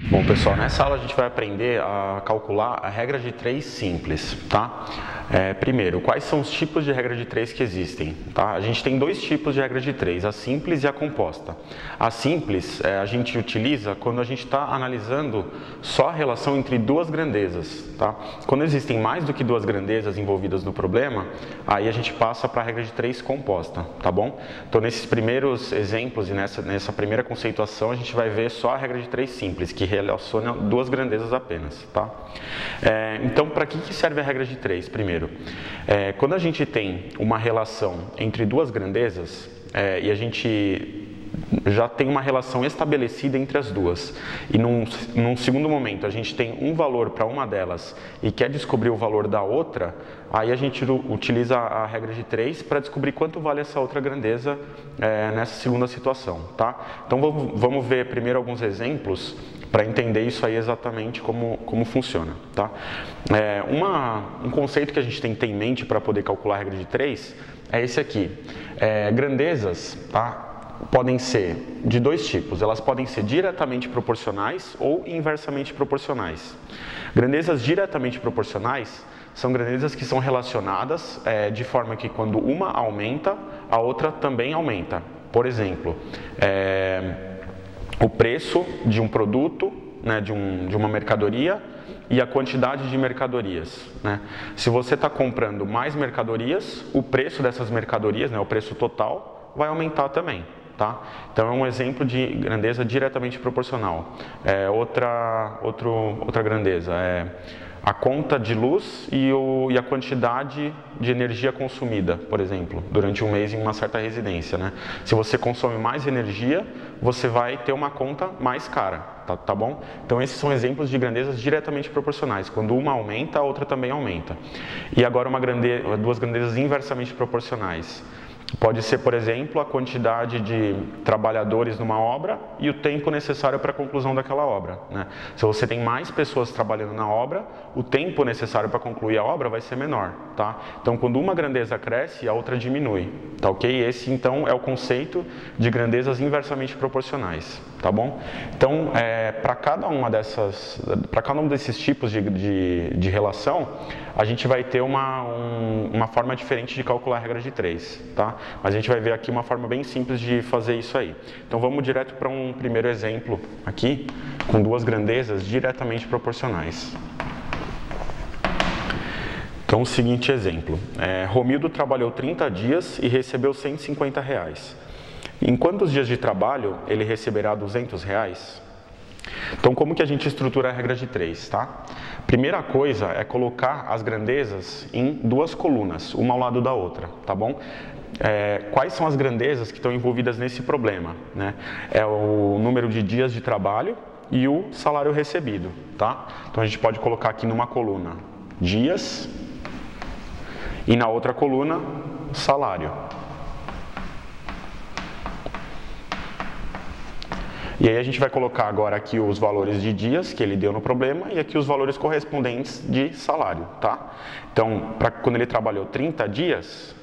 Bom, pessoal, nessa aula a gente vai aprender a calcular a regra de 3 simples, tá? Primeiro, quais são os tipos de regra de 3 que existem, tá? A gente tem dois tipos de regra de 3, a simples e a composta. A simples a gente utiliza quando a gente está analisando só a relação entre duas grandezas, tá? Quando existem mais do que duas grandezas envolvidas no problema, aí a gente passa para a regra de 3 composta, tá bom? Então, nesses primeiros exemplos e nessa primeira conceituação, a gente vai ver só a regra de 3 simples, que relaciona duas grandezas apenas, tá? Então, para que serve a regra de 3? Primeiro, quando a gente tem uma relação entre duas grandezas e a gente já tem uma relação estabelecida entre as duas e num segundo momento a gente tem um valor para uma delas e quer descobrir o valor da outra, aí a gente utiliza a regra de 3 para descobrir quanto vale essa outra grandeza nessa segunda situação, tá? Então vamos ver primeiro alguns exemplos para entender isso aí exatamente como funciona, tá? Um conceito que a gente tem que ter em mente para poder calcular a regra de 3 é esse aqui. Grandezas, tá? Podem ser de dois tipos, elas podem ser diretamente proporcionais ou inversamente proporcionais. Grandezas diretamente proporcionais são grandezas que são relacionadas de forma que quando uma aumenta, a outra também aumenta. Por exemplo, o preço de um produto, né, de uma mercadoria e a quantidade de mercadorias, né? Se você está comprando mais mercadorias, o preço dessas mercadorias, né, o preço total, vai aumentar também. Tá? Então é um exemplo de grandeza diretamente proporcional. Outra grandeza é a conta de luz e a quantidade de energia consumida, por exemplo, durante um mês em uma certa residência, né? Se você consome mais energia, você vai ter uma conta mais cara, tá bom? Então esses são exemplos de grandezas diretamente proporcionais. Quando uma aumenta, a outra também aumenta. E agora duas grandezas inversamente proporcionais. Pode ser, por exemplo, a quantidade de trabalhadores numa obra e o tempo necessário para a conclusão daquela obra, né? Se você tem mais pessoas trabalhando na obra, o tempo necessário para concluir a obra vai ser menor, tá? Então, quando uma grandeza cresce, a outra diminui, tá ok? Esse, então, é o conceito de grandezas inversamente proporcionais, tá bom? Então, para cada um desses tipos de relação, a gente vai ter uma forma diferente de calcular a regra de 3, tá? Mas a gente vai ver aqui uma forma bem simples de fazer isso aí. Então vamos direto para um primeiro exemplo aqui, com duas grandezas diretamente proporcionais. Então o seguinte exemplo, Romildo trabalhou 30 dias e recebeu R$150. Em quantos dias de trabalho ele receberá R$200? Então, como que a gente estrutura a regra de 3, tá? Primeira coisa é colocar as grandezas em duas colunas, uma ao lado da outra, tá bom? Quais são as grandezas que estão envolvidas nesse problema, né? É o número de dias de trabalho e o salário recebido, tá? Então, a gente pode colocar aqui numa coluna dias e na outra coluna salário. E aí a gente vai colocar agora aqui os valores de dias que ele deu no problema e aqui os valores correspondentes de salário, tá? Então, quando ele trabalhou 30 dias,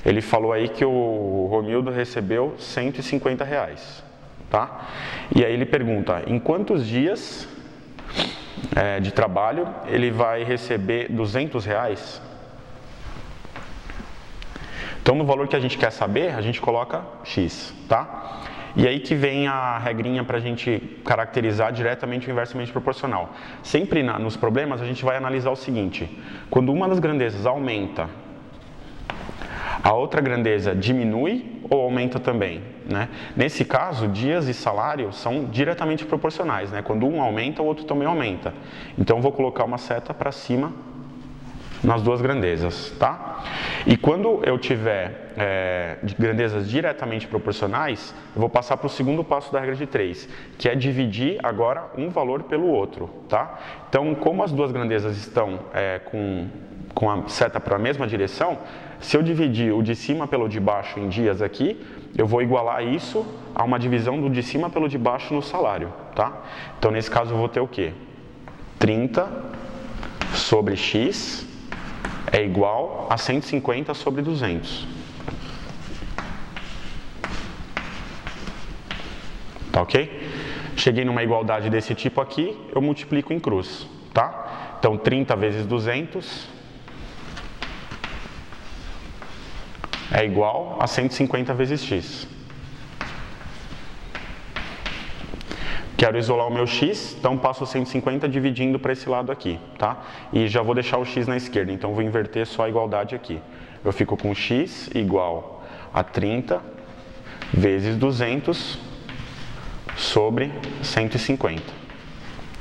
ele falou aí que o Romildo recebeu R$150, tá? E aí ele pergunta, em quantos dias de trabalho ele vai receber R$200? Então, no valor que a gente quer saber, a gente coloca X, tá? E aí que vem a regrinha para a gente caracterizar diretamente o inversamente proporcional. Sempre nos problemas a gente vai analisar o seguinte, quando uma das grandezas aumenta, a outra grandeza diminui ou aumenta também, né? Nesse caso, dias e salário são diretamente proporcionais, né? Quando um aumenta, o outro também aumenta. Então vou colocar uma seta para cima nas duas grandezas, tá? E quando eu tiver grandezas diretamente proporcionais, eu vou passar para o segundo passo da regra de 3, que é dividir agora um valor pelo outro, tá? Então, como as duas grandezas estão com a seta para a mesma direção, se eu dividir o de cima pelo de baixo em dias aqui, eu vou igualar isso a uma divisão do de cima pelo de baixo no salário, tá? Então, nesse caso, eu vou ter o quê? 30 sobre x é igual a 150 sobre 200. Tá ok? cheguei numa igualdade desse tipo aqui, eu multiplico em cruz, tá? Então 30 vezes 200 é igual a 150 vezes x. Quero isolar o meu x, então passo 150 dividindo para esse lado aqui, tá? E já vou deixar o x na esquerda, então vou inverter só a igualdade aqui. Eu fico com x igual a 30 vezes 200 sobre 150,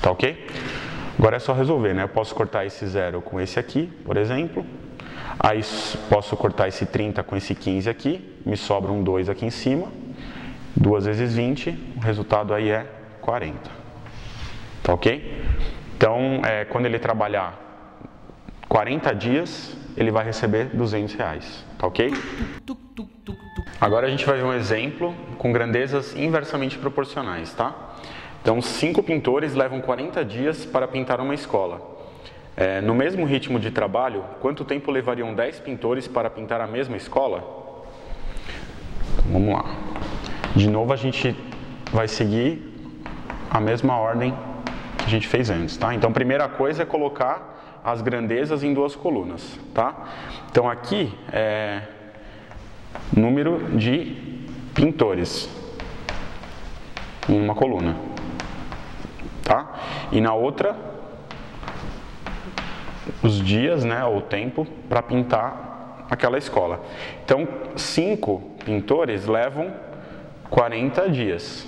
tá ok? Agora é só resolver, né? Eu posso cortar esse 0 com esse aqui, por exemplo. Aí posso cortar esse 30 com esse 15 aqui, me sobra um 2 aqui em cima. 2 vezes 20, o resultado aí é 40, tá ok? Então, quando ele trabalhar 40 dias, ele vai receber R$200, tá ok? Agora a gente vai ver um exemplo com grandezas inversamente proporcionais, tá? Então, 5 pintores levam 40 dias para pintar uma escola. No mesmo ritmo de trabalho, quanto tempo levariam 10 pintores para pintar a mesma escola? Vamos lá. De novo, a gente vai seguir a mesma ordem que a gente fez antes, tá? Então, a primeira coisa é colocar as grandezas em duas colunas, tá? Então, aqui é número de pintores em uma coluna, tá? E na outra, os dias, né, ou o tempo para pintar aquela escola. Então, 5 pintores levam 40 dias.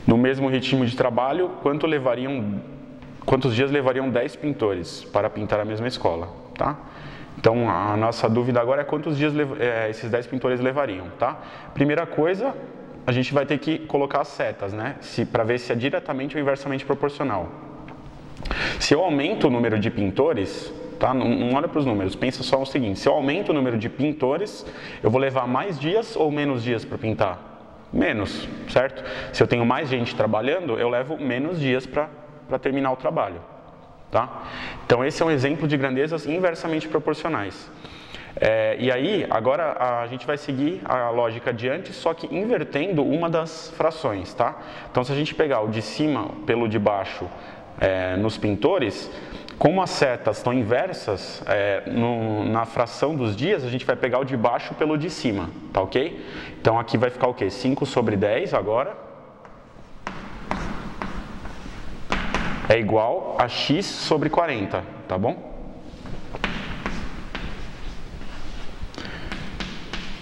No mesmo ritmo de trabalho, quantos dias levariam 10 pintores para pintar a mesma escola, tá? Então, a nossa dúvida agora é quantos dias esses 10 pintores levariam, tá? Primeira coisa, a gente vai ter que colocar as setas, né? Para ver se é diretamente ou inversamente proporcional. Se eu aumento o número de pintores, tá? Não olha para os números, pensa só o seguinte: se eu aumento o número de pintores, eu vou levar mais dias ou menos dias para pintar? Menos, certo? Se eu tenho mais gente trabalhando, eu levo menos dias para terminar o trabalho, tá? Então esse é um exemplo de grandezas inversamente proporcionais. E aí, agora a gente vai seguir a lógica de antes, só que invertendo uma das frações, tá? Então se a gente pegar o de cima pelo de baixo nos pintores, como as setas estão inversas, na fração dos dias, a gente vai pegar o de baixo pelo de cima, tá ok? Então aqui vai ficar o quê? 5 sobre 10 agora é igual a x sobre 40, tá bom?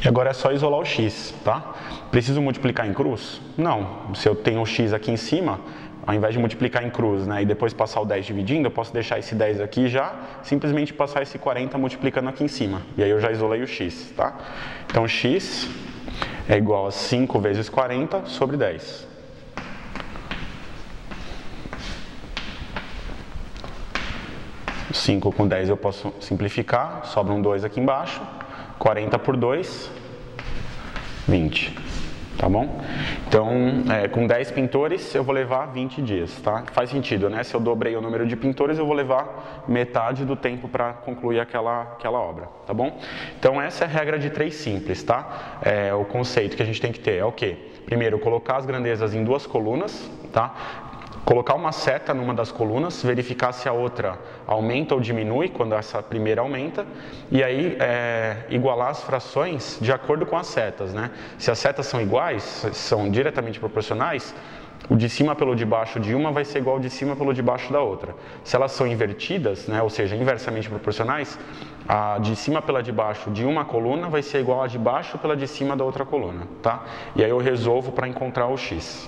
E agora é só isolar o x, tá? Preciso multiplicar em cruz? Não. Se eu tenho o x aqui em cima, ao invés de multiplicar em cruz, né, e depois passar o 10 dividindo, eu posso deixar esse 10 aqui já, simplesmente passar esse 40 multiplicando aqui em cima. E aí eu já isolei o x, tá? Então x é igual a 5 vezes 40 sobre 10. O 5 com 10 eu posso simplificar, sobra um 2 aqui embaixo. 40 por 2, 20. Tá bom? Então, com 10 pintores, eu vou levar 20 dias, tá? Faz sentido, né? Se eu dobrei o número de pintores, eu vou levar metade do tempo para concluir aquela obra, tá bom? Então, essa é a regra de 3 simples, tá? O conceito que a gente tem que ter é o quê? Primeiro, colocar as grandezas em duas colunas, tá? Colocar uma seta numa das colunas, verificar se a outra aumenta ou diminui quando essa primeira aumenta, e aí igualar as frações de acordo com as setas, né? Se as setas são iguais, são diretamente proporcionais, o de cima pelo de baixo de uma vai ser igual ao de cima pelo de baixo da outra. Se elas são invertidas, né, ou seja, inversamente proporcionais, a de cima pela de baixo de uma coluna vai ser igual a de baixo pela de cima da outra coluna, tá? E aí eu resolvo para encontrar o x.